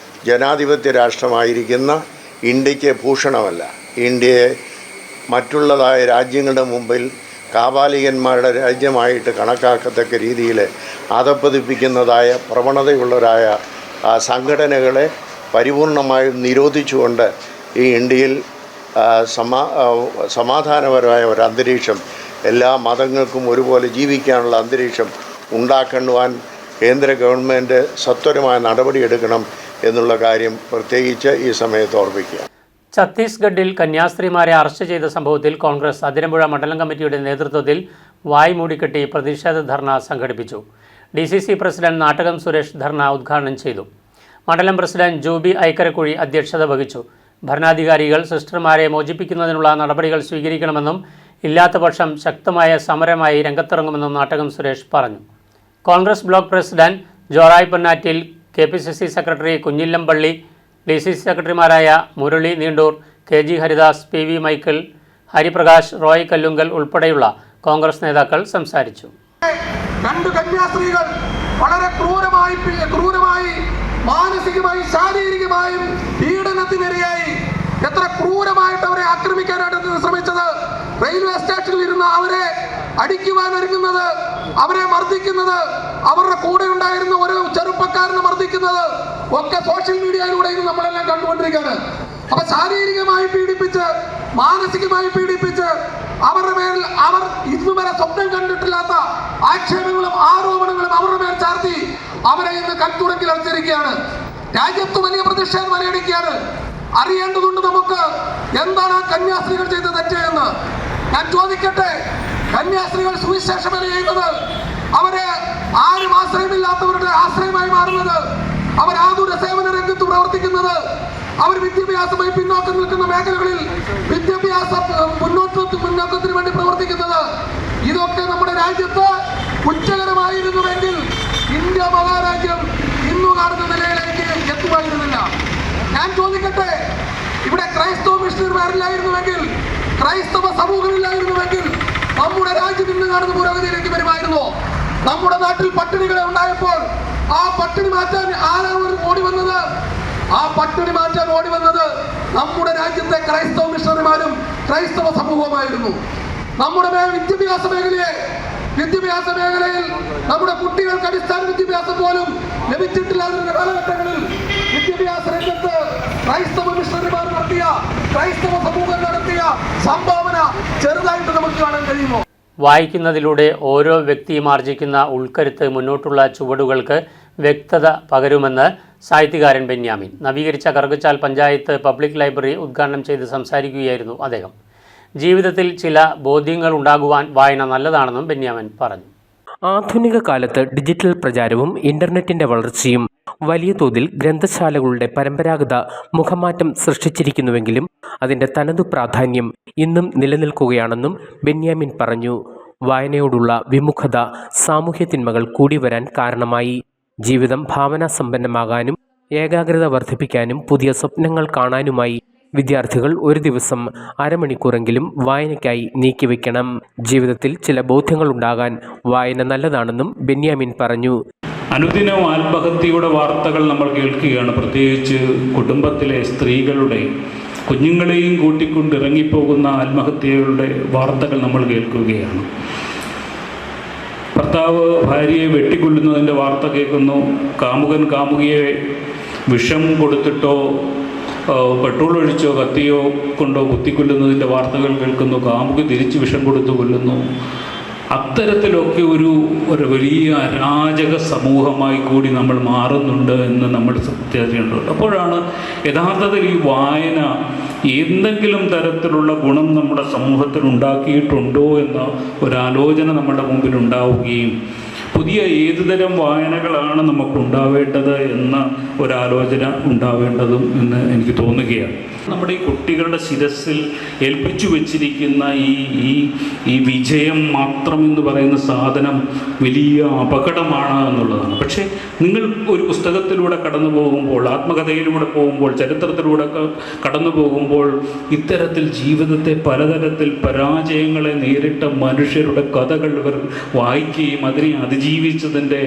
ജനാധിപത്യ രാഷ്ട്രമായിരിക്കുന്ന ഇന്ത്യക്ക് ഭൂഷണമല്ല. ഇന്ത്യയെ മറ്റുള്ളതായ രാജ്യങ്ങളുടെ മുമ്പിൽ കാപാലികന്മാരുടെ രാജ്യമായിട്ട് കണക്കാക്കത്തക്ക രീതിയിൽ അധപ്പതിപ്പിക്കുന്നതായ പ്രവണതയുള്ളവരായ സംഘടനകളെ പരിപൂർണമായും നിരോധിച്ചുകൊണ്ട് ഈ ഇന്ത്യയിൽ സമാധാനപരമായ ഒരു അന്തരീക്ഷം, എല്ലാ മതങ്ങൾക്കും ഒരുപോലെ ജീവിക്കാനുള്ള അന്തരീക്ഷം ഉണ്ടാക്കുവാൻ കേന്ദ്ര ഗവൺമെൻറ് സത്വരമായ നടപടിയെടുക്കണം എന്നുള്ള കാര്യം പ്രത്യേകിച്ച് ഈ സമയത്ത് ഓർമ്മിക്കുക. ഛത്തീസ്ഗഡിൽ കന്യാസ്ത്രീമാരെ അറസ്റ്റ് ചെയ്ത സംഭവത്തിൽ കോൺഗ്രസ് അതിരമ്പുഴ മണ്ഡലം കമ്മിറ്റിയുടെ നേതൃത്വത്തിൽ വായ് മൂടിക്കെട്ടി പ്രതിഷേധ ധർണ സംഘടിപ്പിച്ചു. DCC പ്രസിഡന്റ് നാട്ടകം സുരേഷ് ധർണ ഉദ്ഘാടനം ചെയ്തു. മണ്ഡലം പ്രസിഡന്റ് ജൂബി ഐക്കരക്കുഴി അധ്യക്ഷത വഹിച്ചു. ഭരണാധികാരികൾ സിസ്റ്റർമാരെ മോചിപ്പിക്കുന്നതിനുള്ള നടപടികൾ സ്വീകരിക്കണമെന്നും ഇല്ലാത്തപക്ഷം ശക്തമായ സമരമായി രംഗത്തിറങ്ങുമെന്നും നാട്ടകം സുരേഷ് പറഞ്ഞു. Congress block president Joroy Ponnattil, KPCC secretary Kunjillampally, DCC സെക്രട്ടറിമാരായ മുരളി നീണ്ടൂർ, KG ഹരിദാസ്, PV മൈക്കിൾ, ഹരിപ്രകാശ്, റോയ് കല്ലുങ്കൽ ഉൾപ്പെടെയുള്ള കോൺഗ്രസ് നേതാക്കൾ സംസാരിച്ചു. 2 കന്യാസ്ത്രീകൾ വളരെ ക്രൂരമായി മാനസികമായും ശാരീരികമായും പീഡനത്തിനിരയായി. എത്ര ക്രൂരമായിട്ട് അവരെ ആക്രമിക്കാനായിട്ട് ശ്രമിച്ചത്. റെയിൽവേ സ്റ്റേഷനിൽ ഇരുന്ന അവരെ അടിക്കുവാൻ ഒരുങ്ങുന്നത്, അവരെ മർദ്ദിക്കുന്നത്, അവരുടെ കൂടെ ഉണ്ടായിരുന്ന ഒരു ചെറുപ്പക്കാരനെ മർദ്ദിക്കുന്നത് ഒക്കെ സോഷ്യൽ മീഡിയയിലൂടെ നമ്മളെല്ലാം കണ്ടുകൊണ്ടിരിക്കുകയാണ്. അപ്പൊ ശാരീരികമായി പീഡിപ്പിച്ച്, മാനസികമായി പീഡിപ്പിച്ച്, അവരുടെ മേൽ അവർ ഇന്നുവരെ സ്വപ്നം കണ്ടിട്ടില്ലാത്ത ആക്ഷേപങ്ങളും ആരോപണങ്ങളും അവരുടെ മേൽ ചാർത്തി അവരെ ഇന്ന് കൽത്തുറങ്കിൽ അടച്ചിരിക്കുകയാണ്. രാജ്യത്ത് വലിയ പ്രതിഷേധം വലയടിക്കുകയാണ്. അറിയേണ്ടതുണ്ട് നമുക്ക് എന്താണ് ആ കന്യാസ്ത്രീകൾ ചെയ്ത തെറ്റ് എന്ന്. ഞാൻ ചോദിക്കട്ടെ, കന്യാസ്ത്രീകൾ സുവിശേഷമല്ല ചെയ്യുന്നത്, അവരെ ആരും ആശ്രയമില്ലാത്തവരുടെ ആശ്രയമായി മാറുന്നത്, അവർ ആതുര സേവന രംഗത്ത് പ്രവർത്തിക്കുന്നത്, അവർ വിദ്യാഭ്യാസമായി പിന്നോക്കം നിൽക്കുന്ന മേഖലകളിൽ വിദ്യാഭ്യാസ മുന്നോക്കത്തിന് വേണ്ടി പ്രവർത്തിക്കുന്നത്, ഇതൊക്കെ നമ്മുടെ രാജ്യത്ത് കുറ്റകരമായിരുന്നുവെങ്കിൽ ഇന്ത്യ മഹാരാജ്യം ഇന്നു കാണുന്ന നിലയിലേക്ക് എത്തുമായിരുന്നില്ല. ഞാൻ ചോദിക്കട്ടെ, ഇവിടെ ക്രൈസ്തവ മിഷണറിമാരില്ലായിരുന്നുവെങ്കിൽ, ക്രൈസ്തവ സമൂഹമില്ലായിരുന്നുവെങ്കിൽ നമ്മുടെ രാജ്യം ഇന്ന് കാണുന്ന പുരോഗതിയിലേക്ക് വരുമായിരുന്നോ? നമ്മുടെ നാട്ടിൽ പട്ടിണികളെ ഉണ്ടായപ്പോൾ ആ പട്ടിണി മാറ്റാൻ ആരാണ് ഓടി വന്നത്? ആ പട്ടിണി മാറ്റാൻ ഓടി വന്നത് നമ്മുടെ രാജ്യത്തെ ക്രൈസ്തവ മിഷണറിമാരും ക്രൈസ്തവ സമൂഹവുമായിരുന്നു. നമ്മുടെ വിദ്യാഭ്യാസ മേഖലയിൽ നമ്മുടെ കുട്ടികൾക്ക് അടിസ്ഥാന വിദ്യാഭ്യാസം പോലും ലഭിച്ചിട്ടില്ലാതിരുന്ന കാലഘട്ടങ്ങളിൽ വിദ്യാഭ്യാസ രംഗത്ത് ക്രൈസ്തവ മിഷണറിമാർ നടത്തിയ, ക്രൈസ്തവ സമൂഹം നടത്തിയ സംഭാവന ചെറുതായിട്ട് നമുക്ക് കാണാൻ കഴിയുമോ? വായിക്കുന്നതിലൂടെ ഓരോ വ്യക്തിയും ആർജിക്കുന്ന ഉൾക്കരുത്ത് മുന്നോട്ടുള്ള ചുവടുകൾക്ക് വ്യക്തത പകരുമെന്ന് സാഹിത്യകാരൻ ബെന്യാമിൻ. നവീകരിച്ച കറുകച്ചാൽ പഞ്ചായത്ത് പബ്ലിക് ലൈബ്രറി ഉദ്ഘാടനം ചെയ്ത് സംസാരിക്കുകയായിരുന്നു അദ്ദേഹം. ജീവിതത്തിൽ ചില ബോധ്യങ്ങൾ ഉണ്ടാകുവാൻ വായന നല്ലതാണെന്നും ബെന്യാമിൻ പറഞ്ഞു. ആധുനിക കാലത്ത് ഡിജിറ്റൽ പ്രചാരവും ഇന്റർനെറ്റിന്റെ വളർച്ചയും വലിയ തോതിൽ ഗ്രന്ഥശാലകളുടെ പരമ്പരാഗത മുഖമാറ്റം സൃഷ്ടിച്ചിരിക്കുന്നുവെങ്കിലും അതിൻ്റെ തനതു പ്രാധാന്യം ഇന്നും നിലനിൽക്കുകയാണെന്നും ബെന്യാമിൻ പറഞ്ഞു. വായനയോടുള്ള വിമുഖത സാമൂഹ്യ തിന്മകൾ കൂടി വരാൻ കാരണമായി. ജീവിതം ഭാവനാസമ്പന്നമാകാനും ഏകാഗ്രത വർദ്ധിപ്പിക്കാനും പുതിയ സ്വപ്നങ്ങൾ കാണാനുമായി വിദ്യാർത്ഥികൾ ഒരു ദിവസം അരമണിക്കൂറെങ്കിലും വായനയ്ക്കായി നീക്കിവെക്കണം. ജീവിതത്തിൽ ചില ബോധ്യങ്ങൾ ഉണ്ടാകാൻ വായന നല്ലതാണെന്നും ബെന്യാമിൻ പറഞ്ഞു. അനുദിനം ആത്മഹത്യയുടെ വാർത്തകൾ നമ്മൾ കേൾക്കുകയാണ്. പ്രത്യേകിച്ച് കുടുംബത്തിലെ സ്ത്രീകളുടെ കുഞ്ഞുങ്ങളെയും കൂട്ടിക്കൊണ്ട് ഇറങ്ങിപ്പോകുന്ന ആത്മഹത്യകളുടെ വാർത്തകൾ നമ്മൾ കേൾക്കുകയാണ്. ഭർത്താവ് ഭാര്യയെ വെട്ടിക്കൊല്ലുന്നതിൻ്റെ വാർത്ത കേൾക്കുന്നു. കാമുകൻ കാമുകിയെ വിഷം കൊടുത്തിട്ടോ പെട്രോൾ ഒഴിച്ചോ കത്തിയോ കൊണ്ടോ കുത്തിക്കൊല്ലുന്നതിൻ്റെ വാർത്തകൾ കേൾക്കുന്നു. കാമുകി തിരിച്ച് വിഷം കൊടുത്ത് കൊല്ലുന്നു. അത്തരത്തിലൊക്കെ ഒരു വലിയ അരാജക സമൂഹമായി കൂടി നമ്മൾ മാറുന്നുണ്ട് എന്ന് നമ്മൾ തിരിച്ചറിയേണ്ടതുണ്ട്. അപ്പോഴാണ് യഥാർത്ഥത്തിൽ ഈ വായന എന്തെങ്കിലും തരത്തിലുള്ള ഗുണം നമ്മുടെ സമൂഹത്തിൽ ഉണ്ടാക്കിയിട്ടുണ്ടോ എന്ന ഒരാലോചന നമ്മുടെ മുമ്പിൽ ഉണ്ടാവുകയും പുതിയ ഏതുതരം വായനകളാണ് നമുക്കുണ്ടാവേണ്ടത് എന്ന ഒരാലോചന ഉണ്ടാവേണ്ടതും എന്ന് എനിക്ക് തോന്നുകയാണ്. നമ്മുടെ ഈ കുട്ടികളുടെ ശിരസിൽ ഏൽപ്പിച്ചു വച്ചിരിക്കുന്ന ഈ വിജയം മാത്രം എന്ന് പറയുന്ന സാധനം വലിയ അപകടമാണ് എന്നുള്ളതാണ്. പക്ഷേ നിങ്ങൾ ഒരു പുസ്തകത്തിലൂടെ കടന്നു പോകുമ്പോൾ, ആത്മകഥയിലൂടെ പോകുമ്പോൾ, ചരിത്രത്തിലൂടെ കടന്നു പോകുമ്പോൾ ഇത്തരത്തിൽ ജീവിതത്തെ പലതരത്തിൽ പരാജയങ്ങളെ നേരിട്ട മനുഷ്യരുടെ കഥകൾ ഇവർ വായിക്കുകയും അതിനെ അതിജീവിച്ചതിൻ്റെ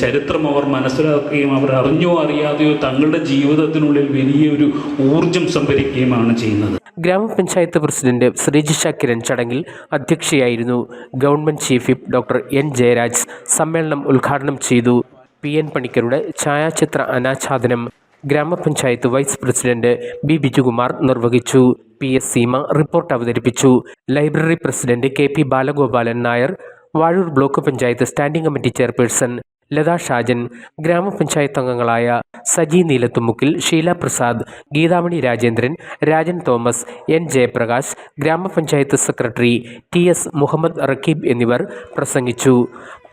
ചരിത്രം അവർ മനസ്സിലാക്കുകയും അവർ അറിഞ്ഞോ അറിയാതെയോ തങ്ങളുടെ ജീവിതത്തിനുള്ളിൽ വലിയൊരു ഊർജം സംഭരിക്കുകയുമാണ് ചെയ്യുന്നത്. ഗ്രാമപഞ്ചായത്ത് പ്രസിഡന്റ് ശ്രീജിഷ കിരൺ ചടങ്ങിൽ അധ്യക്ഷയായിരുന്നു. Government chief whip doctor N Jayaraj സമ്മേളനം ഉദ്ഘാടനം ചെയ്തു. PN പണിക്കരുടെ ഛായാചിത്ര അനാച്ഛാദനം ഗ്രാമപഞ്ചായത്ത് വൈസ് പ്രസിഡന്റ് ബി ബിജുകുമാർ നിർവഹിച്ചു. PS സീമ റിപ്പോർട്ട് അവതരിപ്പിച്ചു. Library president KP Balagopalan Nair, Vazhoor block panchayat standing committee chairperson Latha Shajan, ഗ്രാമപഞ്ചായത്ത് അംഗങ്ങളായ സജി നീലത്തുമുക്കിൽ, ഷീല പ്രസാദ്, ഗീതാമണി രാജേന്ദ്രൻ, രാജൻ തോമസ്, N ജയപ്രകാശ്, ഗ്രാമപഞ്ചായത്ത് സെക്രട്ടറി TS മുഹമ്മദ് റക്കീബ് എന്നിവർ പ്രസംഗിച്ചു.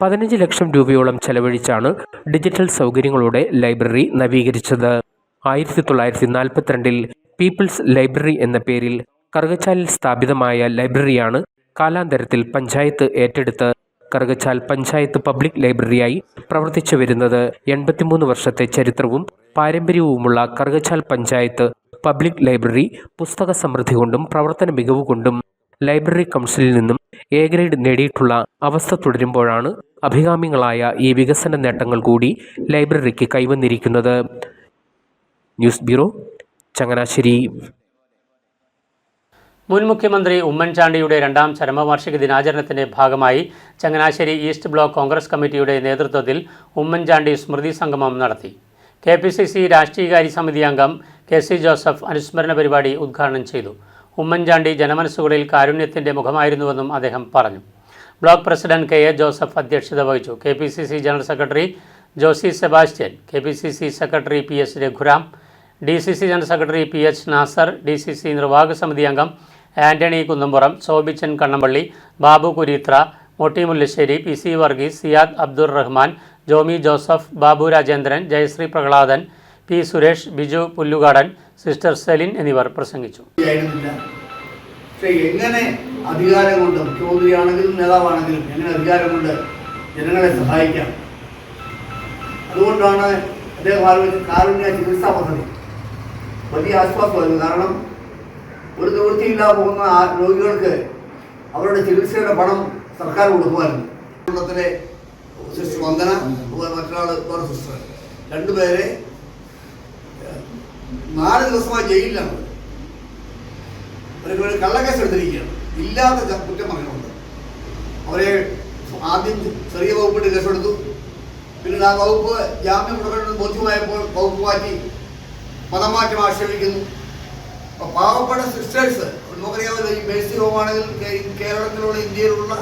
15 ലക്ഷം രൂപയോളം ചെലവഴിച്ചാണ് ഡിജിറ്റൽ സൗകര്യങ്ങളോടെ ലൈബ്രറി നവീകരിച്ചത്. 1942 പീപ്പിൾസ് ലൈബ്രറി എന്ന പേരിൽ കറുകച്ചാലിൽ സ്ഥാപിതമായ ലൈബ്രറിയാണ് കാലാന്തരത്തിൽ പഞ്ചായത്ത് ഏറ്റെടുത്ത് കറുകച്ചാൽ പഞ്ചായത്ത് പബ്ലിക് ലൈബ്രറിയായി പ്രവർത്തിച്ചു വരുന്നത്. 83 വർഷത്തെ ചരിത്രവും പാരമ്പര്യവുമുള്ള കറുകച്ചാൽ പഞ്ചായത്ത് പബ്ലിക് ലൈബ്രറി പുസ്തക സമൃദ്ധി കൊണ്ടും പ്രവർത്തന മികവ് കൊണ്ടും ലൈബ്രറി കൗൺസിലിൽ നിന്നും A ഗ്രേഡ് നേടിയിട്ടുള്ള അവസ്ഥ തുടരുമ്പോഴാണ് അഭികാമ്യങ്ങളായ ഈ വികസന നേട്ടങ്ങൾ കൂടി ലൈബ്രറിക്ക് കൈവന്നിരിക്കുന്നത്. News bureau, Changanassery. മുൻ മുഖ്യമന്ത്രി ഉമ്മൻചാണ്ടിയുടെ രണ്ടാം ചരമവാർഷിക ദിനാചരണത്തിന്റെ ഭാഗമായി ചങ്ങനാശ്ശേരി ഈസ്റ്റ് ബ്ലോക്ക് കോൺഗ്രസ് കമ്മിറ്റിയുടെ നേതൃത്വത്തിൽ ഉമ്മൻചാണ്ടി സ്മൃതി സംഗമം നടത്തി. KPCC രാഷ്ട്രീയകാര്യ സമിതി അംഗം KC ജോസഫ് അനുസ്മരണ പരിപാടി ഉദ്ഘാടനം ചെയ്തു. ഉമ്മൻചാണ്ടി ജനമനസ്സുകളിൽ കാരുണ്യത്തിന്റെ മുഖമായിരുന്നുവെന്നും അദ്ദേഹം പറഞ്ഞു. ബ്ലോക്ക് പ്രസിഡന്റ് KA ജോസഫ് അധ്യക്ഷത വഹിച്ചു. KPCC general secretary Josy Sebastian, KPCC secretary PS Raghuram, DCC general secretary PH Nasar, DCC നിർവാഹക സമിതി അംഗം Antony Kunnampuram, Sobichan Kannampally, Babu Kureethra, Motty Mullassery, PC Varghese, Siyad Abdur Rahman, Jomy Joseph, Babu Rajendran, Jayasree Prahladan, P Suresh, Biju Pullukadan, sister Celine എന്നിവർ പ്രസംഗിച്ചു. എങ്ങനെ അധികാരം കൊണ്ട് മുഖ്യമന്ത്രിയാണെങ്കിലും നേതാവാണെങ്കിലും എങ്ങനെ അധികാരം കൊണ്ട് ജനങ്ങളെ സഹായിക്കാം, അതുകൊണ്ടാണ് അദ്ദേഹം ആലോചിച്ച കാരുണ്യ ചികിത്സാ പദ്ധതി വലിയ ആശ്വാസമായിരുന്നു. കാരണം ഒരു നിവൃത്തിയില്ലാതെ പോകുന്ന രോഗികൾക്ക് അവരുടെ ചികിത്സയുടെ പണം സർക്കാർ കൊടുക്കുമായിരുന്നു. കേരളത്തിലെ സിസ്റ്റർ വന്ദന, മറ്റൊരാൾ വേറെ സിസ്റ്റർ, രണ്ടുപേരെ 4 ദിവസമായി ജയിലിലാണ്. അവർക്ക് കള്ളക്കേസ് എടുത്തിരിക്കുകയാണ്. ഇല്ലാത്ത കുറ്റം പറഞ്ഞുകൊണ്ട് അവരെ ആദ്യം ചെറിയ വകുപ്പിട്ട് കേസെടുത്തു. പിന്നീട് ആ വകുപ്പ് ജാമ്യം കൊടുക്കണമെന്ന് ബോധ്യമായപ്പോൾ വകുപ്പ് മാറ്റി മതം മാറ്റം ആക്ഷേപിക്കുന്നു. അപ്പോൾ പാവപ്പെട്ട സിസ്റ്റേഴ്സ്, നമുക്കറിയാമല്ലോ, ഈ മേഴ്സി ഹോമാണെങ്കിൽ കേരളത്തിലുള്ള ഇന്ത്യയിലുള്ള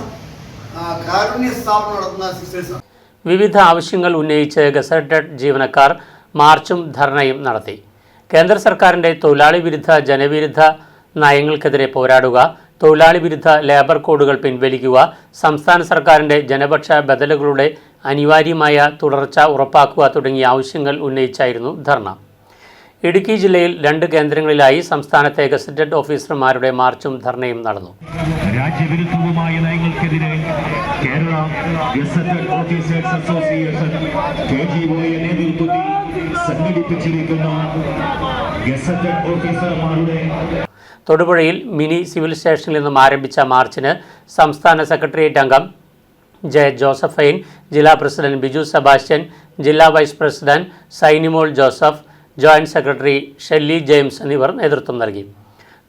കാരുണ്യ സ്ഥാപനം നടത്തുന്ന സിസ്റ്റേഴ്സാണ്. വിവിധ ആവശ്യങ്ങൾ ഉന്നയിച്ച് ഗസറ്റഡ് ജീവനക്കാർ മാർച്ചും ധർണയും നടത്തി. കേന്ദ്ര സർക്കാരിൻ്റെ തൊഴിലാളി വിരുദ്ധ ജനവിരുദ്ധ നയങ്ങൾക്കെതിരെ പോരാടുക, തൊഴിലാളി വിരുദ്ധ ലേബർ കോഡുകൾ പിൻവലിക്കുക, സംസ്ഥാന സർക്കാരിൻ്റെ ജനപക്ഷ ബദലുകളുടെ അനിവാര്യമായ തുടർച്ച ഉറപ്പാക്കുക തുടങ്ങിയ ആവശ്യങ്ങൾ ഉന്നയിച്ചായിരുന്നു ധർണ. ഇടുക്കി ജില്ലയിൽ 2 കേന്ദ്രങ്ങളിലായി സംസ്ഥാനത്തെ ഗസറ്റഡ് ഓഫീസർമാരുടെ മാർച്ചും ധർണയും നടന്നു. രാജ്യവിരുദ്ധവുമായ നയങ്ങൾക്കെതിരെ കേരള ഗസറ്റഡ് ഓഫീസേഴ്സ് അസോസിയേഷൻ KGOയെ നേതൃത്വത്തിൽ സംഘടിപ്പിച്ചിരിക്കുന്ന ഗസറ്റഡ് ഓഫീസർമാരുടെ തൊടുപുഴയിൽ മിനി സിവിൽ സ്റ്റേഷനിൽ നിന്നും ആരംഭിച്ച മാർച്ചിന് സംസ്ഥാന സെക്രട്ടേറിയറ്റ് അംഗം ജോസഫൈൻ, ജില്ലാ പ്രസിഡന്റ് ബിജു സെബാസ്റ്റ്യൻ, ജില്ലാ vice president Sainimol Joseph, joint secretary Shelly James എന്നിവർ നേതൃത്വം നൽകി.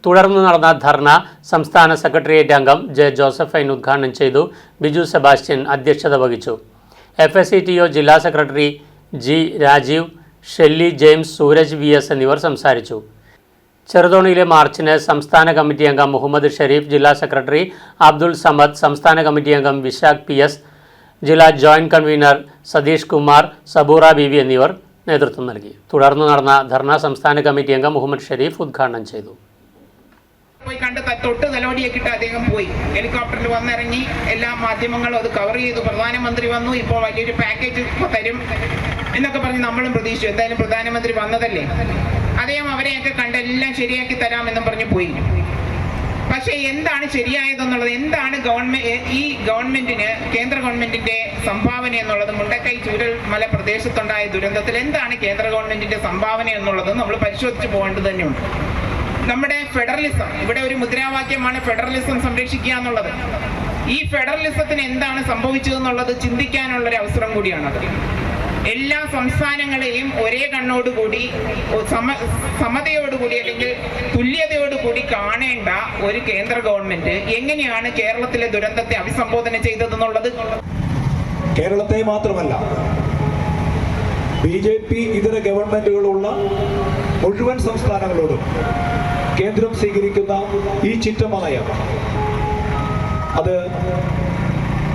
തുടർന്ന് നടന്ന ധർണ സംസ്ഥാന സെക്രട്ടേറിയറ്റ് അംഗം ജോസഫൈൻ ഉദ്ഘാടനം ചെയ്തു. ബിജു സെബാസ്റ്റ്യൻ അധ്യക്ഷത വഹിച്ചു. FSCTO ജില്ലാ secretary G Rajeev, Shelly James, Sooraj VS എന്നിവർ സംസാരിച്ചു. ചെറുതോണിയിലെ മാർച്ചിന് സംസ്ഥാന കമ്മിറ്റി അംഗം മുഹമ്മദ് ഷെരീഫ്, ജില്ലാ സെക്രട്ടറി അബ്ദുൾ സമദ്, സംസ്ഥാന കമ്മിറ്റി അംഗം വിശാഖ് PS, ജില്ലാ ജോയിന്റ് കൺവീനർ സതീഷ് കുമാർ, സബൂറ ബീവി എന്നിവർ നേതൃത്വം നൽകി. തുടർന്ന് നടന്ന ധർണ സംസ്ഥാന കമ്മിറ്റി അംഗം മുഹമ്മദ് ഷെരീഫ് ഉദ്ഘാടനം ചെയ്തു. പോയി കണ്ട് തൊട്ട് തലോടിയൊക്കെ ഇട്ട് അദ്ദേഹം പോയി. ഹെലികോപ്റ്ററിൽ വന്നിറങ്ങി, എല്ലാ മാധ്യമങ്ങളും അത് കവർ ചെയ്തു. പ്രധാനമന്ത്രി വന്നു, ഇപ്പോൾ വലിയൊരു പാക്കേജ് തരും എന്നൊക്കെ പറഞ്ഞ് നമ്മളും പ്രതീക്ഷിച്ചു. എന്തായാലും പ്രധാനമന്ത്രി വന്നതല്ലേ, അദ്ദേഹം അവരെയൊക്കെ കണ്ട് എല്ലാം ശരിയാക്കി തരാമെന്നും പറഞ്ഞ് പോയി. പക്ഷേ എന്താണ് ശരിയായതെന്നുള്ളത്, എന്താണ് ഈ ഗവൺമെന്റിന്, കേന്ദ്ര ഗവൺമെന്റിന്റെ സംഭാവന എന്നുള്ളത്, മുണ്ടക്കൈ ചൂരൽമല പ്രദേശത്തുണ്ടായ ദുരന്തത്തിൽ എന്താണ് കേന്ദ്ര ഗവൺമെന്റിന്റെ സംഭാവന എന്നുള്ളത് നമ്മൾ പരിശോധിച്ച് പോകേണ്ടത് തന്നെയുണ്ട്. നമ്മുടെ ഫെഡറലിസം, ഇവിടെ ഒരു മുദ്രാവാക്യമാണ് ഫെഡറലിസം സംരക്ഷിക്കുക എന്നുള്ളത്. ഈ ഫെഡറലിസത്തിന് എന്താണ് സംഭവിച്ചതെന്നുള്ളത് ചിന്തിക്കാനുള്ളൊരു അവസരം കൂടിയാണത്. എല്ലാ സംസ്ഥാനങ്ങളെയും ഒരേ കണ്ണോടുകൂടി, സമതയോടുകൂടി അല്ലെങ്കിൽ തുല്യതയോടുകൂടി കാണേണ്ട ഒരു കേന്ദ്ര ഗവൺമെന്റ് എങ്ങനെയാണ് കേരളത്തിലെ ദുരന്തത്തെ അഭിസംബോധന ചെയ്തതെന്നുള്ളത്. കേരളത്തെ മാത്രമല്ല, BJP ഇതര ഗവൺമെന്റുകളുള്ള മുഴുവൻ സംസ്ഥാനങ്ങളോടും കേന്ദ്രം സ്വീകരിക്കുന്ന ഈ ചിറ്റമ്മ നയം, അത്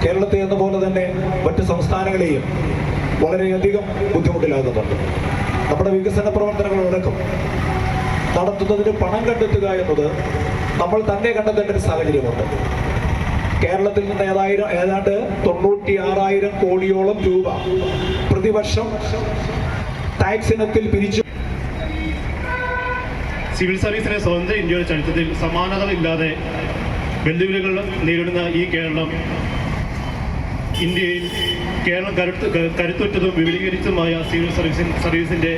കേരളത്തെ എന്ന പോലെ തന്നെ മറ്റ് സംസ്ഥാനങ്ങളെയും വളരെയധികം ബുദ്ധിമുട്ടിലാകുന്നുണ്ട്. നമ്മുടെ വികസന പ്രവർത്തനങ്ങളടക്കം നടത്തുന്നതിന് പണം കണ്ടെത്തുക എന്നത് നമ്മൾ തന്നെ കണ്ടെത്തേണ്ട ഒരു സാഹചര്യമുണ്ട്. കേരളത്തിൽ നിന്ന് ഏതാണ്ട് 96,000 കോടിയോളം രൂപ പ്രതിവർഷം ടാക്സ് ഇനത്തിൽ പിരിച്ചു. സിവിൽ സർവീസിനെ സ്വതന്ത്ര ഇന്ത്യയുടെ ചരിത്രത്തിൽ സമാനതകളില്ലാതെ വെല്ലുവിളികൾ നേരിടുന്ന ഈ കേരളം, ഇന്ത്യയിൽ കേരളം കരുത്തുറ്റതും വിപുലീകരിച്ചതുമായ സിവിൽ സർവീസിൻ്റെ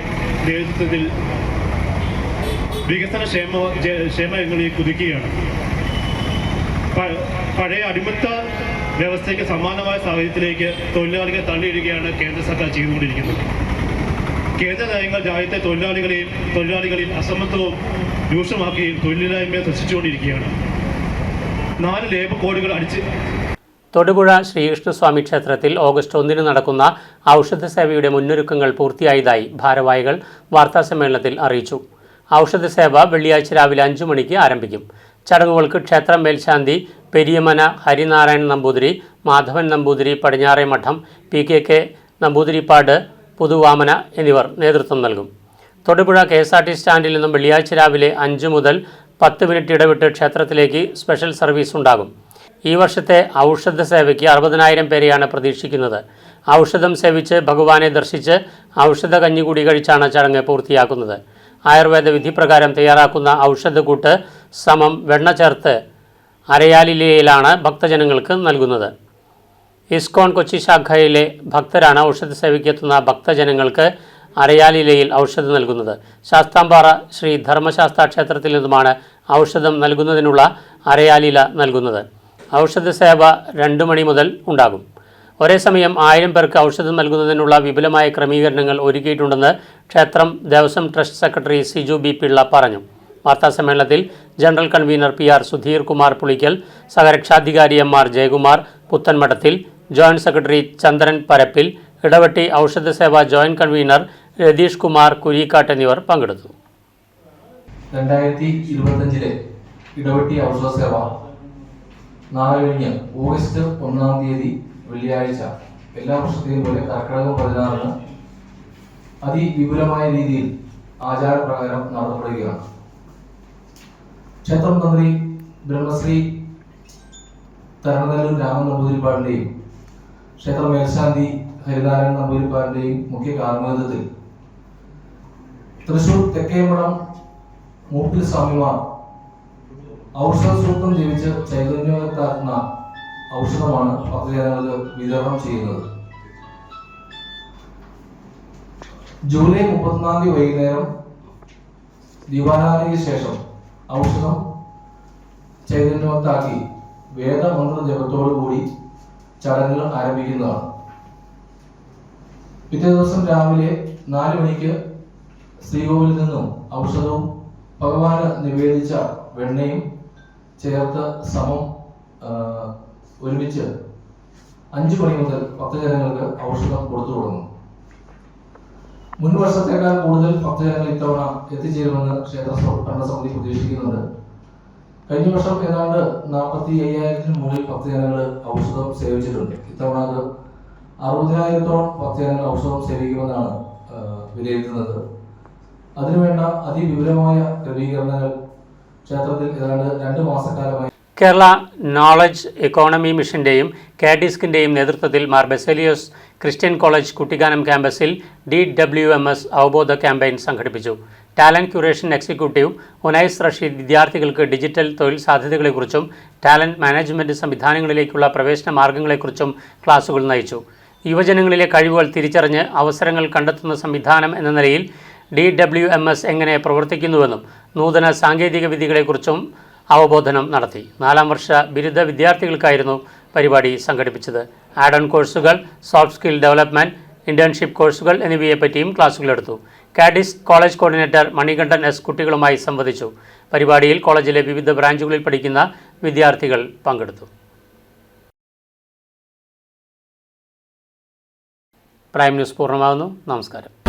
നേതൃത്വത്തിൽ വികസന ക്ഷേമങ്ങളിൽ കുതിക്കുകയാണ്. പഴയ അടിമത്ത വ്യവസ്ഥയ്ക്ക് സമാനമായ സാഹചര്യത്തിലേക്ക് തൊഴിലാളികളെ തള്ളിയിടുകയാണ് കേന്ദ്ര സർക്കാർ ചെയ്തുകൊണ്ടിരിക്കുന്നത്. കേന്ദ്ര നയങ്ങൾ രാജ്യത്തെ തൊഴിലാളികളെയും അസമത്വവും രൂക്ഷമാക്കി തൊഴിലില്ലായ്മയെ സൃഷ്ടിച്ചുകൊണ്ടിരിക്കുകയാണ്. 4 ലേബർ കോഡുകൾ അടിച്ച് തൊടുപുഴ ശ്രീകൃഷ്ണസ്വാമി ക്ഷേത്രത്തിൽ ഓഗസ്റ്റ് 1 നടക്കുന്ന ഔഷധ സേവയുടെ മുന്നൊരുക്കങ്ങൾ പൂർത്തിയായതായി ഭാരവാഹികൾ വാർത്താസമ്മേളനത്തിൽ അറിയിച്ചു. ഔഷധ സേവ വെള്ളിയാഴ്ച രാവിലെ 5 മണിക്ക് ആരംഭിക്കും. ചടങ്ങുകൾക്ക് ക്ഷേത്രം മേൽശാന്തി പെരിയമന ഹരിനാരായണൻ നമ്പൂതിരി, മാധവൻ നമ്പൂതിരി, പടിഞ്ഞാറേ മഠം, PKK നമ്പൂതിരിപ്പാട്, പുതുവാമന എന്നിവർ നേതൃത്വം നൽകും. തൊടുപുഴ KSRTC സ്റ്റാൻഡിൽ നിന്നും വെള്ളിയാഴ്ച രാവിലെ 5 മുതൽ 10 മിനിറ്റ് ഇടവിട്ട് ക്ഷേത്രത്തിലേക്ക് സ്പെഷ്യൽ സർവീസ് ഉണ്ടാകും. ഈ വർഷത്തെ ഔഷധ സേവയ്ക്ക് 60,000 പേരെയാണ് പ്രതീക്ഷിക്കുന്നത്. ഔഷധം സേവിച്ച് ഭഗവാനെ ദർശിച്ച് ഔഷധ കഞ്ഞികൂടി കഴിച്ചാണ് ചടങ്ങ് പൂർത്തിയാക്കുന്നത്. ആയുർവേദ വിധിപ്രകാരം തയ്യാറാക്കുന്ന ഔഷധക്കൂട്ട് സമം വെണ്ണ ചേർത്ത് അരയാലിലയിലാണ് ഭക്തജനങ്ങൾക്ക് നൽകുന്നത്. ഇസ്കോൺ കൊച്ചി ശാഖയിലെ ഭക്തരാണ് ഔഷധ സേവയ്ക്ക് എത്തുന്ന ഭക്തജനങ്ങൾക്ക് അരയാലിലയിൽ ഔഷധം നൽകുന്നത്. ശാസ്താംപാറ ശ്രീ ധർമ്മശാസ്ത്ര ക്ഷേത്രത്തിൽ നിന്നുമാണ് ഔഷധം നൽകുന്നതിനുള്ള അരയാലില നൽകുന്നത്. ഔഷധ സേവ 2 മണി മുതൽ ഉണ്ടാകും. ഒരേ സമയം 1000 പേർക്ക് ഔഷധം നൽകുന്നതിനുള്ള വിപുലമായ ക്രമീകരണങ്ങൾ ഒരുക്കിയിട്ടുണ്ടെന്ന് ക്ഷേത്രം Devaswom trust secretary Siju B Pillai പറഞ്ഞു. വാർത്താസമ്മേളനത്തിൽ general convener PR Sudheer Kumar Pulickal, സഹരക്ഷാധികാരി MR Jayakumar Puthanmadathil, joint secretary Chandran Parappil, Idavetti ഔഷധ സേവ ജോയിന്റ് കൺവീനർ രതീഷ് കുമാർ കുരിക്കാട്ട് എന്നിവർ പങ്കെടുത്തു. 2025 ഇടവെട്ടി ഔഷധ സേവ നാളെ കഴിഞ്ഞ് ഓഗസ്റ്റ് 1 വെള്ളിയാഴ്ച എല്ലാ വർഷത്തെയും പോലെ കർക്കിടകം 16 അതിവിപുലമായ രീതിയിൽ ആചാരപ്രകാരം നടത്തപ്പെടുകയാണ്. ക്ഷേത്രം തന്ത്രി ബ്രഹ്മശ്രീ തരണനെല്ലൂർ രാമൻ നമ്പൂതിരിപ്പാടിന്റെയും ക്ഷേത്ര മേൽശാന്തി ഹരിനാരായണൻ നമ്പൂതിരിപ്പാടിന്റെയും മുഖ്യ കാർമ്മികത്വത്തിൽ തൃശൂർ തെക്കേമഠം മൂപ്പിൽ സ്വാമിമാർ ഔഷധ സൂക്തം ജപിച്ച് ചൈതന്യവത്താക്കുന്ന ഔഷധമാണ് ഭക്തജനങ്ങൾക്ക് വിതരണം ചെയ്യുന്നത്. ജൂലൈ 31 വൈകുന്നേരം ദീപാരാധനയ്ക്ക് ശേഷം ഔഷധം ചൈതന്യവത്താക്കി വേദമന്ത്ര ജപത്തോടുകൂടി ചടങ്ങുകൾ ആരംഭിക്കുന്നതാണ്. പിറ്റേ ദിവസം രാവിലെ 4 മണിക്ക് ശ്രീകോവിലിൽ നിന്നും ഔഷധവും ഭഗവാന് നിവേദിച്ച വെണ്ണയും ചേർത്ത് സമം ഒരുമിച്ച് 5 മണി മുതൽ ഭക്തജനങ്ങൾക്ക് ഔഷധം കൊടുത്തു തുടങ്ങും. മുൻ വർഷത്തേക്കാൾ കൂടുതൽ ഭക്തജനങ്ങൾ ഇത്തവണ എത്തിച്ചേരുമെന്ന് ക്ഷേത്ര ഭരണസമിതി പ്രതീക്ഷിക്കുന്നുണ്ട്. കഴിഞ്ഞ വർഷം ഏതാണ്ട് 45,000 മുകളിൽ ഭക്തജനങ്ങൾ ഔഷധം സേവിച്ചിട്ടുണ്ട്. ഇത്തവണ അത് 60,000-ഓളം ഭക്തജനങ്ങൾ ഔഷധം സേവിക്കുമെന്നാണ് വിലയിരുത്തുന്നത്. അതിനുവേണ്ട അതിവിപുലമായ ക്രമീകരണങ്ങൾ ക്ഷേത്രത്തിൽ ഏതാണ്ട് 2 മാസക്കാലമായി കേരള നോളജ് എക്കോണമി മിഷന്റെയും കാഡിസ്കിന്റെയും നേതൃത്വത്തിൽ മാർ ബെസേലിയോസ് ക്രിസ്ത്യൻ കോളേജ് കുട്ടിക്കാനം ക്യാമ്പസിൽ DWMS അവബോധ ക്യാമ്പയിൻ സംഘടിപ്പിച്ചു. Talent curation executive Unais Rasheed വിദ്യാർത്ഥികൾക്ക് ഡിജിറ്റൽ തൊഴിൽ സാധ്യതകളെക്കുറിച്ചും ടാലന്റ് മാനേജ്മെന്റ് സംവിധാനങ്ങളിലേക്കുള്ള പ്രവേശന മാർഗങ്ങളെക്കുറിച്ചും ക്ലാസുകൾ നയിച്ചു. യുവജനങ്ങളിലെ കഴിവുകൾ തിരിച്ചറിഞ്ഞ് അവസരങ്ങൾ കണ്ടെത്തുന്ന സംവിധാനം എന്ന നിലയിൽ DWMS എങ്ങനെ പ്രവർത്തിക്കുന്നുവെന്നും നൂതന സാങ്കേതിക വിദ്യകളെക്കുറിച്ചും അവബോധനം നടത്തി. 4ാം വർഷ ബിരുദ വിദ്യാർത്ഥികൾക്കായിരുന്നു പരിപാടി സംഘടിപ്പിച്ചത്. ആഡ് ഓൺ കോഴ്സുകൾ, സോഫ്റ്റ് സ്കിൽ ഡെവലപ്മെൻറ്റ്, ഇന്റേൺഷിപ്പ് കോഴ്സുകൾ എന്നിവയെപ്പറ്റിയും ക്ലാസുകളെടുത്തു. കാഡിസ് കോളേജ് കോർഡിനേറ്റർ മണികണ്ഠൻ S കുട്ടികളുമായി സംവദിച്ചു. പരിപാടിയിൽ കോളേജിലെ വിവിധ ബ്രാഞ്ചുകളിൽ പഠിക്കുന്ന വിദ്യാർത്ഥികൾ പങ്കെടുത്തു. പ്രൈം ന്യൂസ് പൂർണ്ണമാകുന്നു. നമസ്കാരം.